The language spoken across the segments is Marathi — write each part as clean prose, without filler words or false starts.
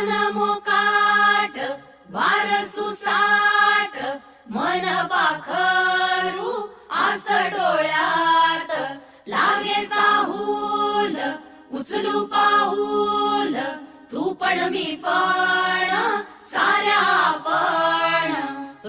मन मोकाट वार सुसाट मन पाखरू आस डोळ्यात लागे चाहूल उचलू पाऊल तू पण मी पण साऱ्या आपण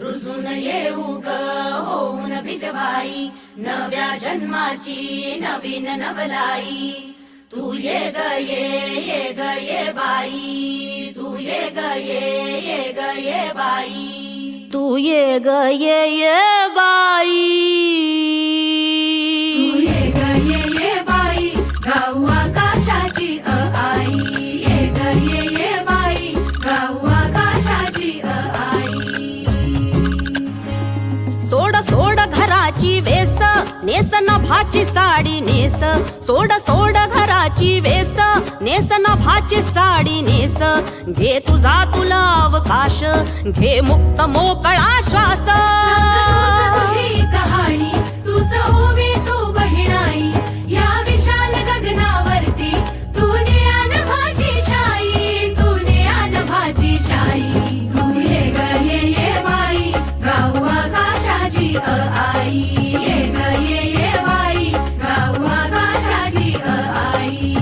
रुजून येऊ ग होऊन बिजबाई नव्या जन्माची नवीन नवलाई तू ये ग ये ग ये बाई तू ये ग ये ग ये बाई तू ये ग ये बाई तू ये ग ये बाई गाऊ आकाशाची आई ये ग ये बाई गाऊ आकाशाची आई सोड सोड घराची वेस नेस नभाची साडी नेस सोड सोड घराची वेस नेस नभाची साडी नेस घे तुझा तुला अवकाश घे मुक्त मोकळा श्वास तुझी कहाणी तुझ उभी तू बहिणाई या विशाल गगनावरती तू निळ्या नभाची शाई तू निळ्या नभाची शाई तू ये ग ये बाई गाऊ आकाशाची आई ये ग ये बाई गाऊ आकाशाची आई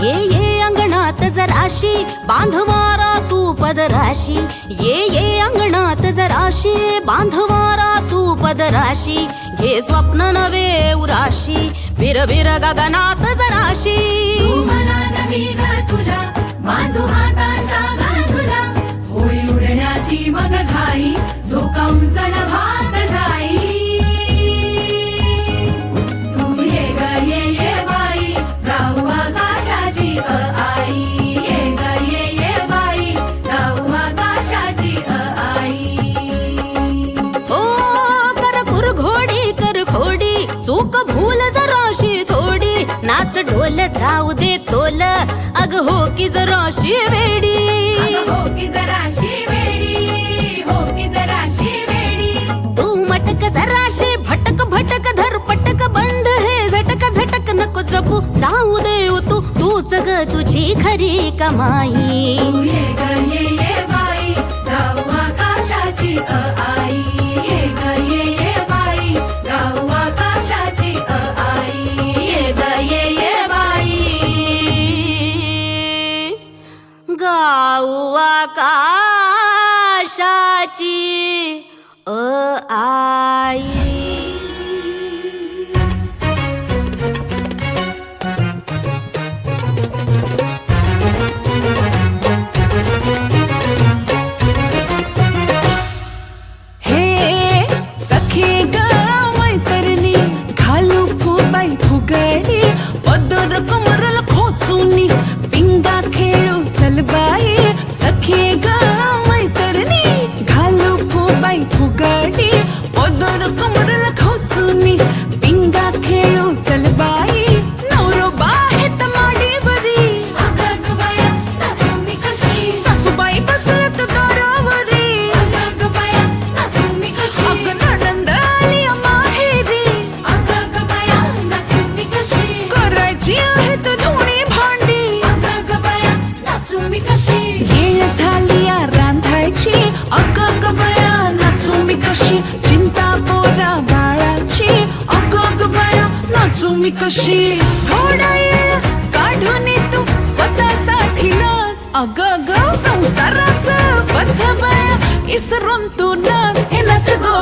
ये अंगणात जराशी बांधवारा तू पदराशी ये अंगणात जराशी बांधवारा तू पदराशी घे स्वप्न नवे उराशी विर विर गगनात जराशी तू मला नवी ग तुला बांधू हाताचा गाजुला होई उडण्याची मग घाई झोकावून नभात जाई तू ये ग ये बाई गाऊ आकाशाची आई ये ग ये बाई गाऊ आकाशाची आई ओ कर घोडी कर खोडी चूक भूल जराशी थोडी नाच ढोल जाऊ दे तोल अग हो की जराशी वेडी अगं हो की जराशी वेडी हो की जराशी वेडी तू मटक जराशी भटक भटक धर पटक बंद हे झटक झटक नको जपू जाऊ दे तू तूच ग तुझी खरी कमाई तू ये ग ये बाई गाऊ आकाशाची आई ये ग ये बाई गाऊ आकाशाची आई ये ग ये बाई गाऊ आकाशाची आई फुगडी पदर कमरल खोचूनी पिंगा खेळू चल बाई सखे ग मैतरणी घालू बाई फुगडी पदर कमरल खोचूनी पिंगा खेळू चल बाई नवरो बाहेत माडीवरी अगं बाया नाचू मी कशी सासूबाई बसलत दारावरी अगं बाया नाचू मी कशी अग नणंद आली माहेरी अगं बाया नाचू मी कशी करायची आहेत दोन्ही भांडी अगं बाया नाचू मी कशी येळ झाली या रांधायची अगं बया नाचू मी कशी चिंता पोरा बाळाची अगं बया नाचू मी कशी थोडा वेळ काढून तू स्वतःसाठी नाच अगं संसाराचं बस बया इसरून तू नाच हे नाच गो